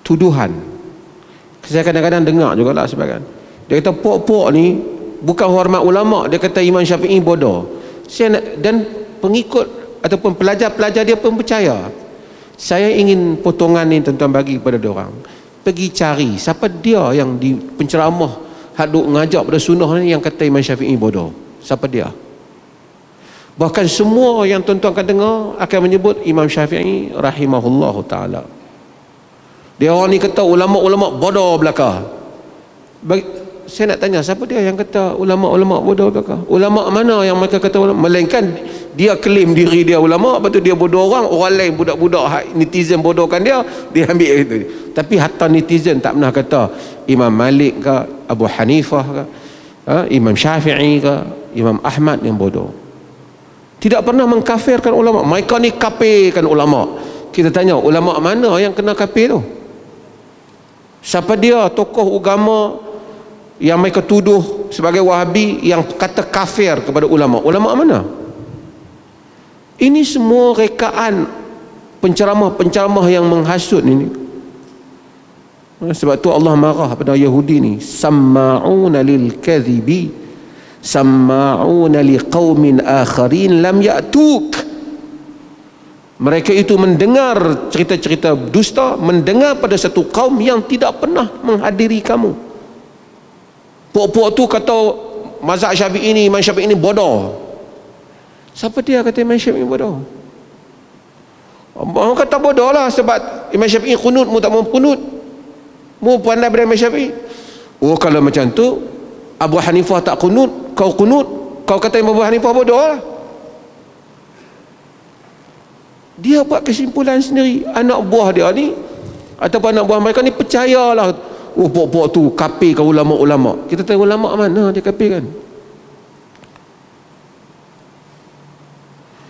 tuduhan. Saya kadang-kadang dengar jugalah sebagian. Dia kata pok-pok ni bukan hormat ulama, dia kata Imam Syafi'i bodoh. Dan pengikut ataupun pelajar-pelajar dia pun percaya. Saya ingin potongan ni tuan-tuan bagi kepada dia orang. Pergi cari siapa dia yang di penceramah hak duk ngajak pada sunnah ni yang kata Imam Syafi'i bodoh. Siapa dia? Bahkan semua yang tuan-tuan akan dengar akan menyebut Imam Syafi'i rahimahullahu ta'ala. Dia orang ni kata ulama-ulama bodoh belaka. Saya nak tanya, siapa dia yang kata ulama-ulama bodoh belaka? Ulama mana yang mereka kata ulama? Melainkan dia klaim diri dia ulama, lepas tu dia bodoh orang lain budak-budak netizen bodohkan dia ambil itu. Tapi hatta netizen tak pernah kata Imam Malik ke, Abu Hanifah ke, Imam Syafi'i ke, Imam Ahmad yang bodoh. Tidak pernah mengkafirkan ulama. Mereka ni kafirkan ulama. Kita tanya, ulama mana yang kena kafir tu? Siapa dia tokoh agama yang mereka tuduh sebagai Wahabi yang kata kafir kepada ulama? Ulama mana? Ini semua rekaan penceramah-penceramah yang menghasut ini. Sebab tu Allah marah pada Yahudi ni, samma'una lil kadhibi samma'una liqaumin akharin lam ya'tuk. Mereka itu mendengar cerita-cerita dusta, mendengar pada satu kaum yang tidak pernah menghadiri kamu. Pok-pok tu kata mazhab Syafi'i ini, Imam Syafi'i ini bodoh. Siapa dia kata Imam Syafi'i bodoh? Orang kata bodoh lah sebab Imam Syafi'i kunut, mu tak mau kunut, mu pandai pada Imam Syafi'i. Oh, kalau macam tu Abu Hanifah tak kunut, kau kunut, kau kata Imam Abu Hanifah bodoh lah. Dia buat kesimpulan sendiri. Anak buah dia ni ataupun anak buah mereka ni percayalah, oh pok-pok tu kafirkan ulama-ulama. Kita tanya ulama mana dia kafirkan?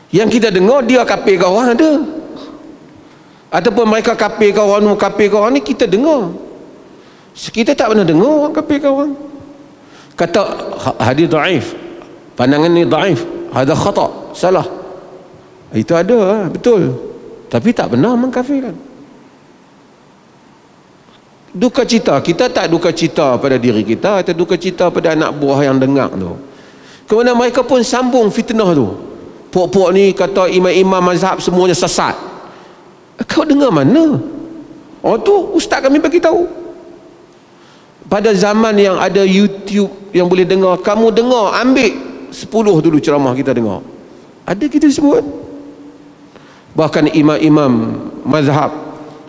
Yang kita dengar dia kafirkan orang ada, ataupun mereka kafirkan orang ni, kafirkan orang ni kita dengar. Kita tak pernah dengar orang kafirkan orang. Kata hadis dhaif, pandangan ni dhaif, hadis khata, salah. Itu ada, betul. Tapi tak benar mengkafirkan. Duka cita, kita tak duka cita pada diri kita, atau duka cita pada anak buah yang dengar tu. Kemudian mereka pun sambung fitnah tu. Pok-pok ni kata imam-imam mazhab semuanya sesat. Kau dengar mana? Oh tu ustaz kami bagi tahu. Pada zaman yang ada YouTube yang boleh dengar, kamu dengar, ambil 10 dulu ceramah kita dengar. Ada kita sebut. Bahkan imam-imam mazhab,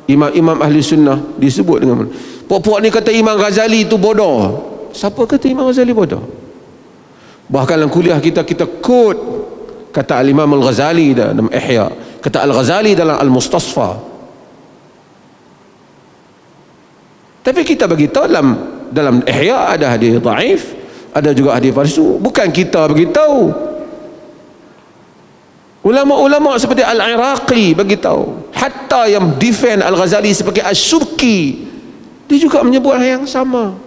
imam-imam ahli sunnah disebut dengan mana. Pok-pok ni kata Imam Ghazali itu bodoh. Siapa kata Imam Ghazali bodoh? Bahkan dalam kuliah kita quote kata Al-Imam Al-Ghazali dalam Ihya, kata Al-Ghazali dalam Al-Mustasfa. Tapi kita bagi tahu dalam Ihya ada hadis dhaif, ada juga hadis palsu. Bukan kita bagi tahu. Ulama-ulama seperti Al-Iraqi bagi tahu. Hatta yang defend Al-Ghazali seperti As-Subki, dia juga menyebut hal yang sama.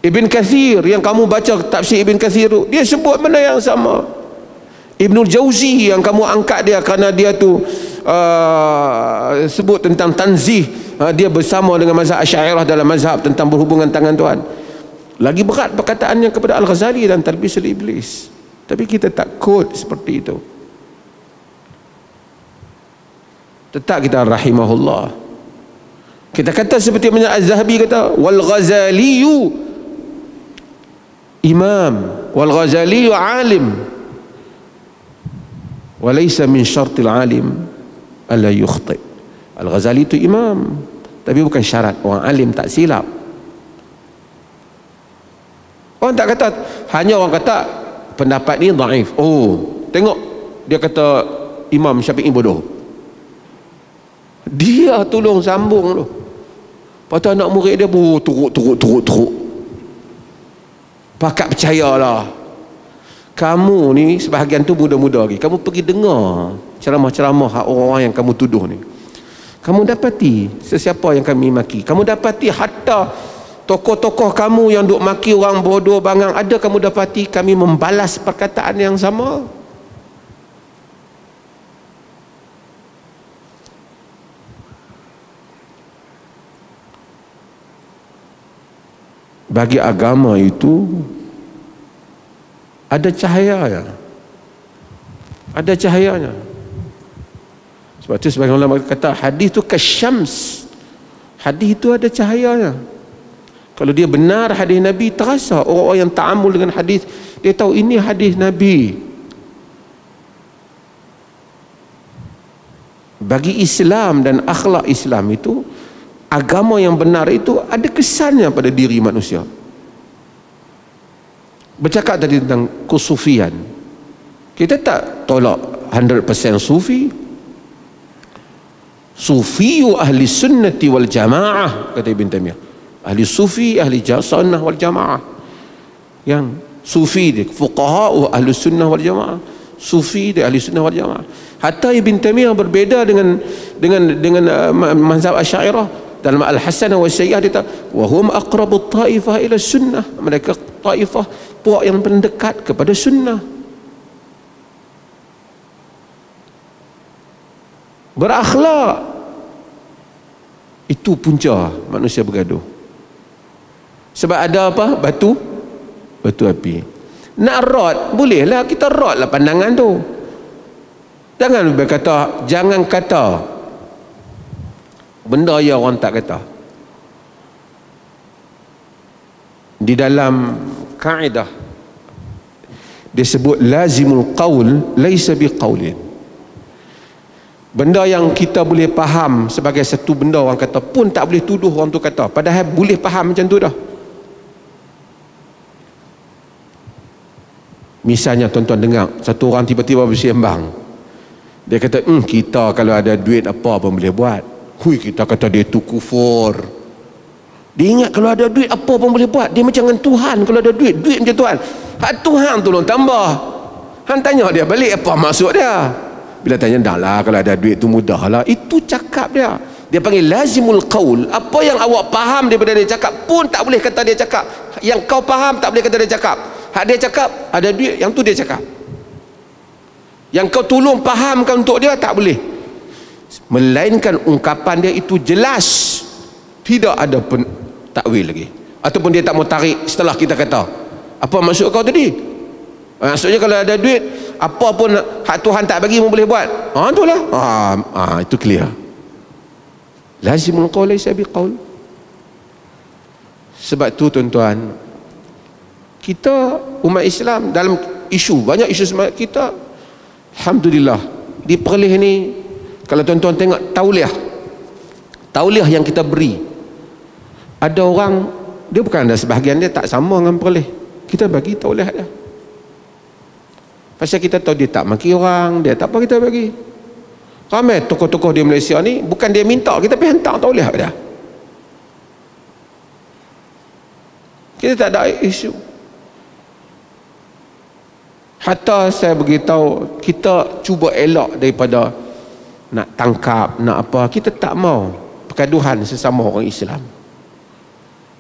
Ibn Kathir yang kamu baca tafsir Ibn Kathir tu, dia sebut benda yang sama. Ibnul Jauzi yang kamu angkat dia kerana dia tu sebut tentang tanzih, dia bersama dengan mazhab Asy'ariyah dalam mazhab tentang berhubungan tangan Tuhan. Lagi berat perkataannya kepada Al-Ghazali dan Talbisul Iblis. Tapi kita tak quote seperti itu. Tetap kita rahimahullah. Kita kata seperti mana Az-Zahabi kata, wal Ghazaliyu imam, wal Ghazaliyu alim, wa laysa min syartil alim alla yukhti. Al-Ghazali itu imam, tapi bukan syarat orang alim tak silap. Orang tak kata, hanya orang kata pendapat ni dhaif. Oh, tengok dia kata Imam Syafi'i bodoh. Dia tolong sambung tu. Lepas tu anak murid dia teruk. Pakat percayalah. Kamu ni sebahagian tu muda-muda lagi, kamu pergi dengar ceramah-ceramah orang-orang yang kamu tuduh ni. Kamu dapati sesiapa yang kami maki. Kamu dapati hatta tokoh-tokoh kamu yang duk maki orang bodoh bangang, ada kamu dapati kami membalas perkataan yang sama. Bagi agama itu ada cahayanya. Ada cahayanya. Sebab itu sebagian ulama kata hadis itu kasyams. Hadis itu ada cahayanya. Kalau dia benar hadis Nabi, terasa orang-orang yang ta'amul dengan hadis, dia tahu ini hadis Nabi. Bagi Islam dan akhlak Islam itu, agama yang benar itu ada kesannya pada diri manusia. Bercakap tadi tentang kesufian, kita tak tolak 100% sufi. Sufiyu ahli sunnati wal jamaah, kata Ibn Taimiyah. Ahli sufi, ahli sunnah wal jamaah. Yang sufi dia fuqaha ahli sunnah wal jamaah. Sufi dia ahli sunnah wal jamaah. Hatta Ibn Taimiyah berbeza dengan mazhab Asy'ariyah. Dalam Al-Hasan wa Sayyah dia kata wa hum aqrabu taifah ila sunnah. Mereka taifah puak yang pendekat kepada sunnah. Berakhlak, itu punca manusia bergaduh. Sebab ada apa? Batu api. Nak rot, bolehlah kita rot lah pandangan tu. Jangan kata benda yang orang tak kata. Di dalam kaedah dia sebut lazimul qaul laisa biqaulin. Benda yang kita boleh faham sebagai satu benda orang kata pun tak boleh tuduh orang tu kata, padahal boleh faham macam tu dah. Misalnya tuan-tuan dengar satu orang tiba-tiba bersembang, dia kata kita kalau ada duit apa pun boleh buat. Hui, kita kata dia tu kufur. Dia ingat kalau ada duit apa pun boleh buat. Dia macam dengan Tuhan, kalau ada duit macam Tuhan. Hak Tuhan tolong tambah. Han tanya dia balik apa maksud dia. Bila tanya, dah lah kalau ada duit tu mudah lah. Itu cakap dia. Dia panggil lazimul qaul. Apa yang awak faham daripada dia cakap pun tak boleh kata dia cakap. Yang kau faham tak boleh kata dia cakap. Hak dia cakap ada duit, yang tu dia cakap. Yang kau tolong fahamkan untuk dia tak boleh. Melainkan ungkapan dia itu jelas, tidak ada takwil lagi. Ataupun dia tak mau tarik setelah kita kata apa maksud kau tadi. Maksudnya kalau ada duit apa pun hak Tuhan tak bagi pun boleh buat. Itulah. Itu clear. Lazimul qaul laisa biqaul. Sebab tu tuan-tuan, kita umat Islam dalam banyak isu semangat kita, alhamdulillah di Perlis ni, kalau tuan-tuan tengok tauliah yang kita beri, ada orang dia bukan ada sebahagian dia tak sama dengan Perlis, kita bagi tauliah dia. Pasal kita tahu dia tak maki orang, dia tak apa kita bagi. Ramai tokoh-tokoh di Malaysia ni bukan dia minta, kita pergi hantar tauliah dia. Kita tak ada isu. Hatta saya beritahu, kita cuba elak daripada nak tangkap, nak apa, kita tak mau pergaduhan sesama orang Islam.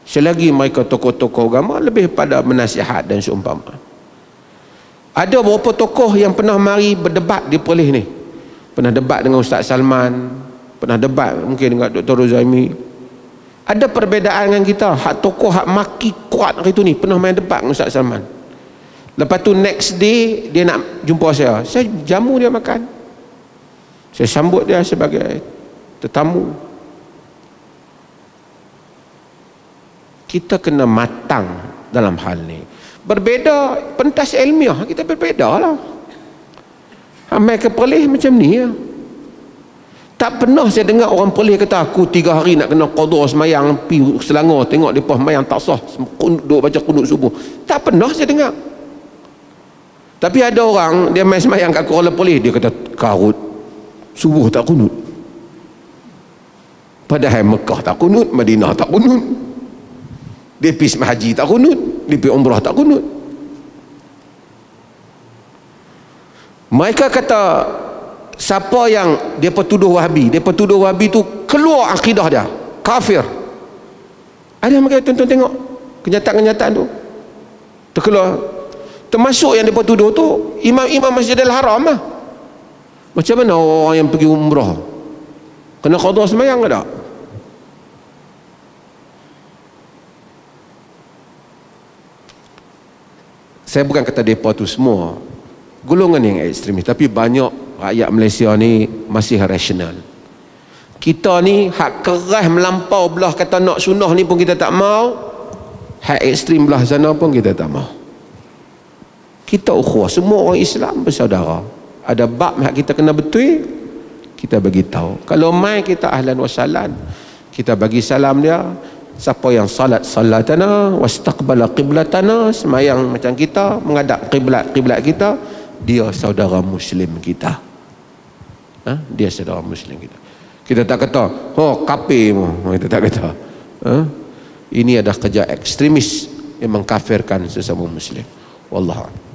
Selagi mereka tokoh-tokoh agama lebih pada menasihat dan seumpama. Ada beberapa tokoh yang pernah mari berdebat di Perlis ni. Pernah debat dengan Ustaz Salman, pernah debat mungkin dengan Dr. Rozaimi. Ada perbezaan dengan kita. Hak tokoh hak maki kuat hari tu ni pernah main debat dengan Ustaz Salman. Lepas tu next day dia nak jumpa saya jamu dia makan. Saya sambut dia sebagai tetamu. Kita kena matang dalam hal ni. Berbeza pentas ilmiah, kita berbeza lah. Ramai ke Perlis macam ni ya. Tak pernah saya dengar orang Perlis kata aku 3 hari nak kena qada semayang pergi Selangor tengok depa semayang tak sah, duduk baca qunut subuh. Tak pernah saya dengar. Tapi ada orang dia main semayang kat Kuala Perlis, dia kata karut subuh tak qunut. Padahal Mekah tak qunut, Madinah tak qunut. Dia pergi haji tak qunut, dia pergi umrah tak qunut. Mereka kata siapa yang dia tuduh Wahabi tu keluar akidah dia, kafir. Ada mereka tuan-tuan tengok kenyataan-kenyataan tu terkeluar. Termasuk yang dia tuduh tu imam-imam Masjidil Haram lah. Macam mana orang yang pergi umrah kena qada sembahyang ke tak? Saya bukan kata mereka tu semua golongan yang ekstremis, tapi banyak rakyat Malaysia ni masih rasional. Kita ni hak keras melampau belah kata nak sunnah ni pun kita tak mau, hak ekstrim belah sana pun kita tak mau. Kita ukhuwah, semua orang Islam bersaudara. Ada bab hak kita kena betul, kita bagi tahu. Kalau mai kita ahlan wa sahlan, kita bagi salam dia. Siapa yang salatana wastaqbala qiblatana, semayang macam kita, menghadap qiblat kita, dia saudara muslim kita. Dia saudara muslim kita. Kita tak kata kafir mu, kita tak kata. Ini adalah kerja ekstremis yang mengkafirkan sesama muslim. Wallahu a'lam.